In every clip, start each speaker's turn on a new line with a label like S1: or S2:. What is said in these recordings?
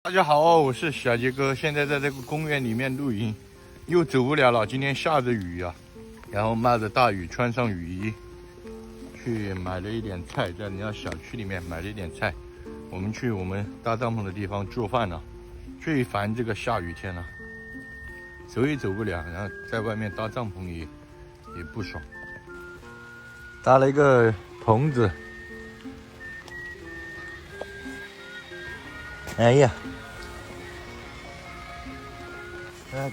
S1: 大家好，我是小杰哥，现在在这个公园里面露营，又走不了了。今天下着雨啊，然后冒着大雨，穿上雨衣，去买了一点菜，在人家小区里面买了一点菜。我们去我们搭帐篷的地方做饭了。最烦这个下雨天了，走也走不了，然后在外面搭帐篷也不爽。搭了一个棚子，哎呀。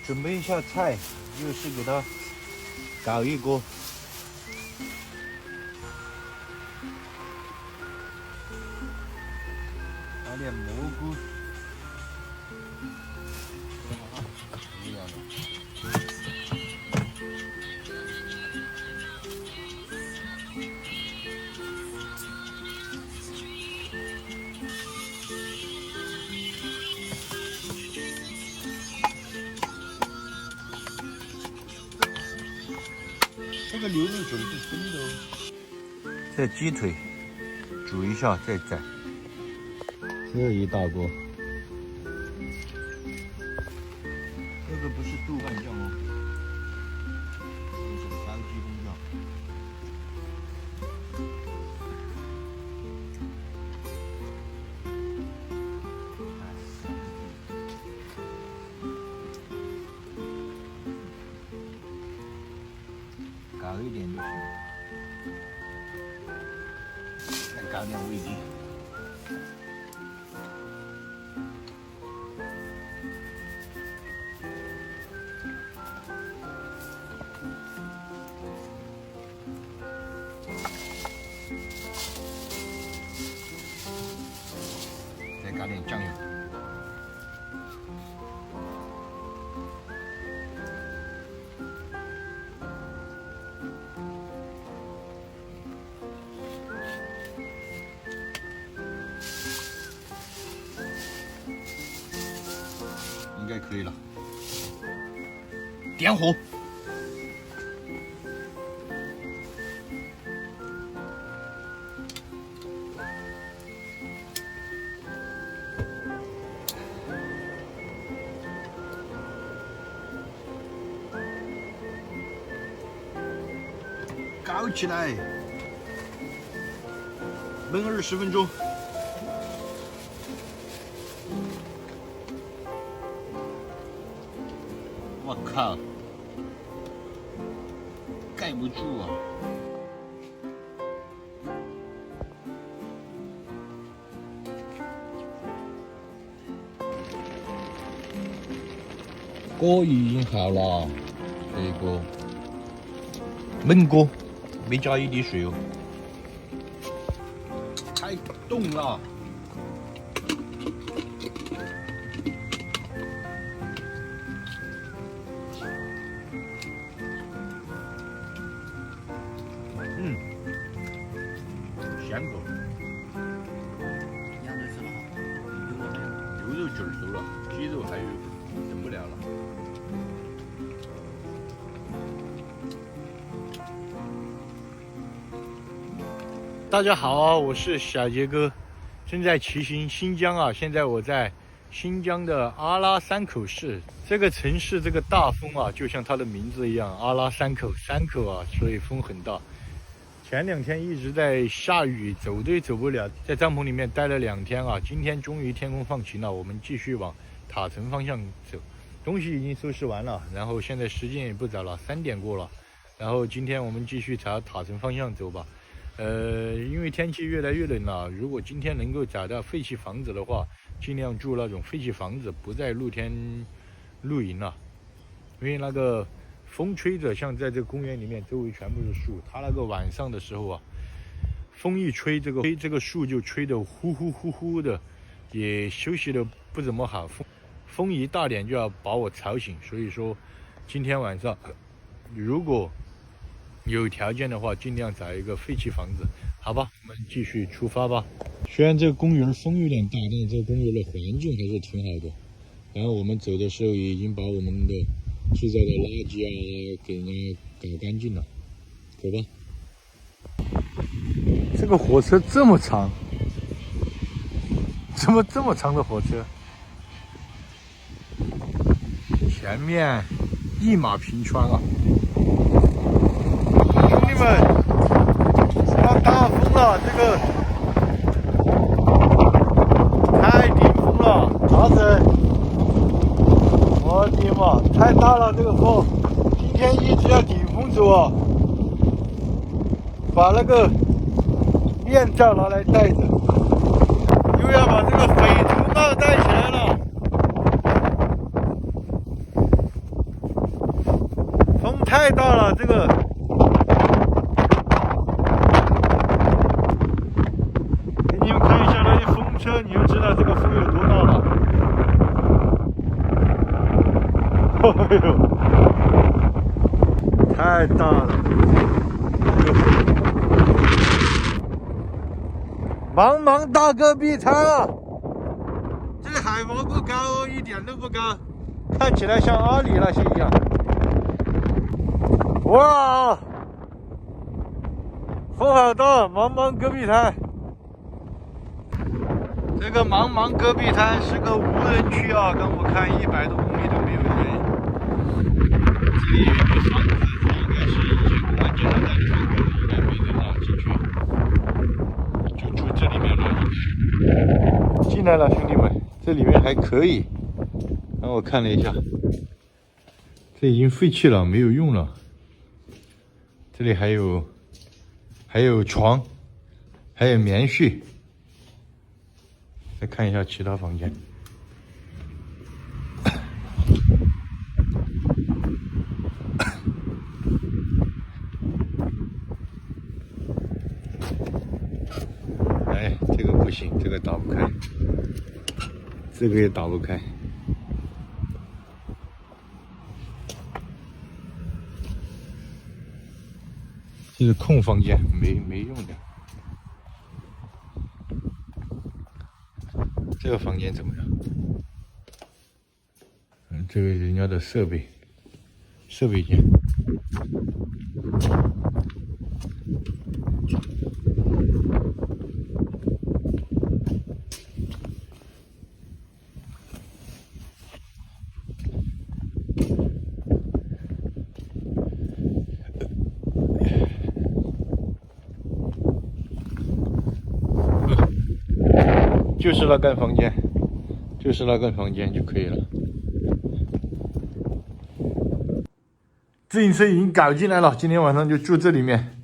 S1: 准备一下菜，又是给它搞一锅。搞点蘑菇，这样的。这个牛肉卷是生的哦。这鸡腿煮一下再宰。这一大锅。这个不是豆瓣酱哦，这是高级工酱。搞一点就行，再搞点味精。再搞点酱油。应该可以了，点火。搞起来，焖20分钟。我靠，盖不住啊！锅已经好了，这一锅焖锅，没加一滴水哦。太冻了。咸口。
S2: 鸭子吃了哈，
S1: 牛肉卷熟了，鸡肉还有等不了了。大家好，我是小杰哥，正在骑行新疆啊。现在我在新疆的阿拉山口市这个城市，这个大风啊，就像它的名字一样，阿拉山口，山口啊，所以风很大。前2天一直在下雨，走都走不了，在帐篷里面待了2天啊。今天终于天空放晴了，我们继续往塔城方向走。东西已经收拾完了，然后现在时间也不早了，3点过了。然后今天我们继续朝塔城方向走吧。因为天气越来越冷了，如果今天能够找到废弃房子的话，尽量住那种废弃房子，不在露天露营了。因为那个风吹着，像在这个公园里面，周围全部是树，它那个晚上的时候啊，风一吹，这个树就吹得呼呼呼呼的，也休息的不怎么好。风一大点就要把我吵醒，所以说今天晚上如果有条件的话，尽量找一个废弃房子，好吧？我们继续出发吧。虽然这个公园风有点大，但是这个公园的环境还是挺好的。然后我们走的时候也已经把我们的制造的垃圾啊给人家搞干净了，走吧。这个火车这么长，怎么这么长的火车？前面一马平川啊！兄弟们，刮大风了，这个太顶风了，啥子？我的妈，太大了这个风！今天一直要顶风走啊，把那个面罩拿来戴着，又要把这个匪徒帽戴起来了。风太大了，这个给你们看一下那些风车，你就知道这个风有多大了。哎呦，太大了！这个风，茫茫大戈壁滩啊！这海拔不高哦，一点都不高，看起来像阿里那些一样。哇，风好大！茫茫戈壁滩，这个茫茫戈壁滩是个无人区啊！刚我看100多公里都没有人。这里有一个房子，应该是以前国安警察带的房子，应该没人让进去，就住这里面了。进来了，兄弟们，这里面还可以。让我看了一下，这已经废弃了，没有用了。这里还有床，还有棉絮。再看一下其他房间。哎，这个不行，这个打不开，这个也打不开。这是空房间，没用的。这个房间怎么样？这个人家的设备间。就是那间房间，就是那间房间就可以了。自行车已经搞进来了，今天晚上就住这里面。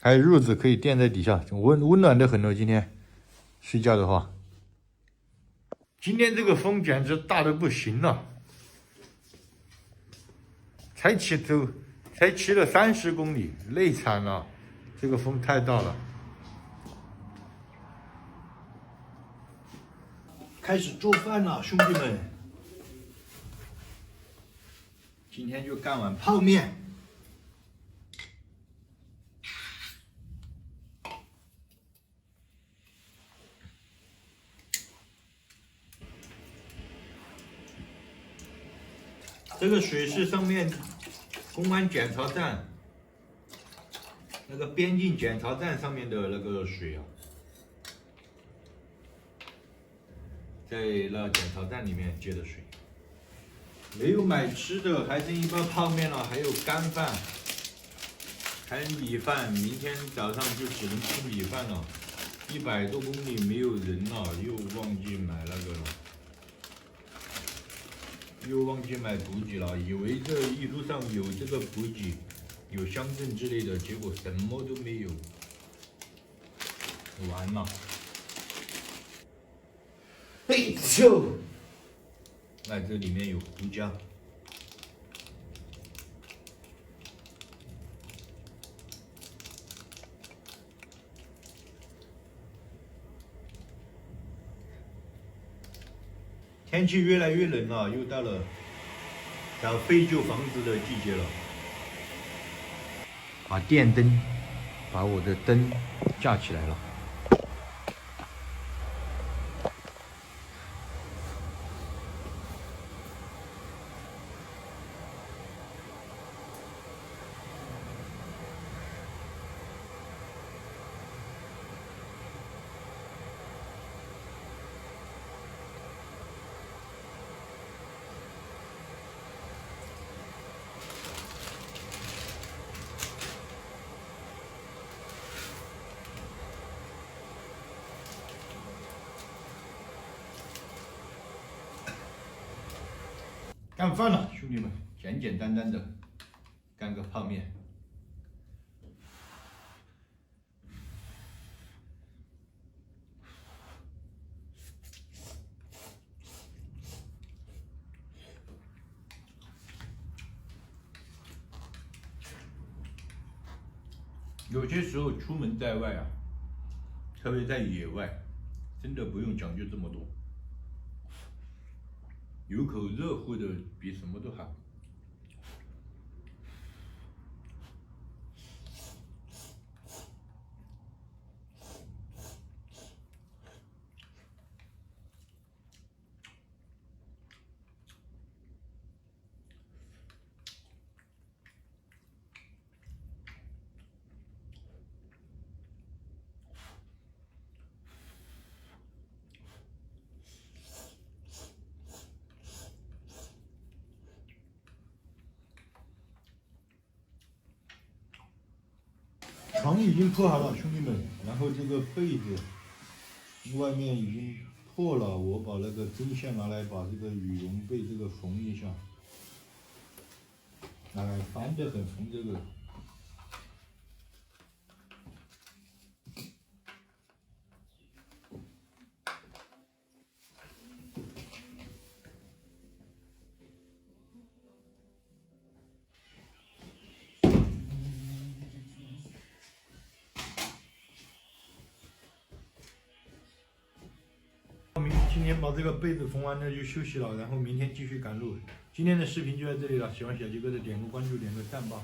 S1: 还有褥子可以垫在底下，温暖的很哦。今天睡觉的话，今天这个风简直大的不行了，才骑了30公里，累惨了。这个风太大了。开始做饭了，兄弟们。今天就干碗泡面。这个水是上面公安检查站那个边境检查站上面的那个水啊。在那检查站里面接的水，没有买吃的，还剩一包泡面了，还有干饭，还有米饭。明天早上就只能吃米饭了。100多公里没有人了，又忘记买那个了，又忘记买补给了。以为这一路上有这个补给，有乡镇之类的，结果什么都没有，完了。哎呦！哎，这里面有胡椒。天气越来越冷了，又到了找废旧房子的季节了。把电灯，把我的灯架起来了。干饭了，兄弟们，简简单单的干个泡面。有些时候出门在外啊，特别在野外，真的不用讲究这么多，有口热乎的比什么都好。床已经铺好了，兄弟们，然后这个被子外面已经破了，我把那个针线拿来把这个羽绒被这个缝一下，拿来烦得很缝这个。今天把这个被子缝完了就休息了，然后明天继续赶路。今天的视频就在这里了，喜欢小鸡哥的点个关注，点个赞吧。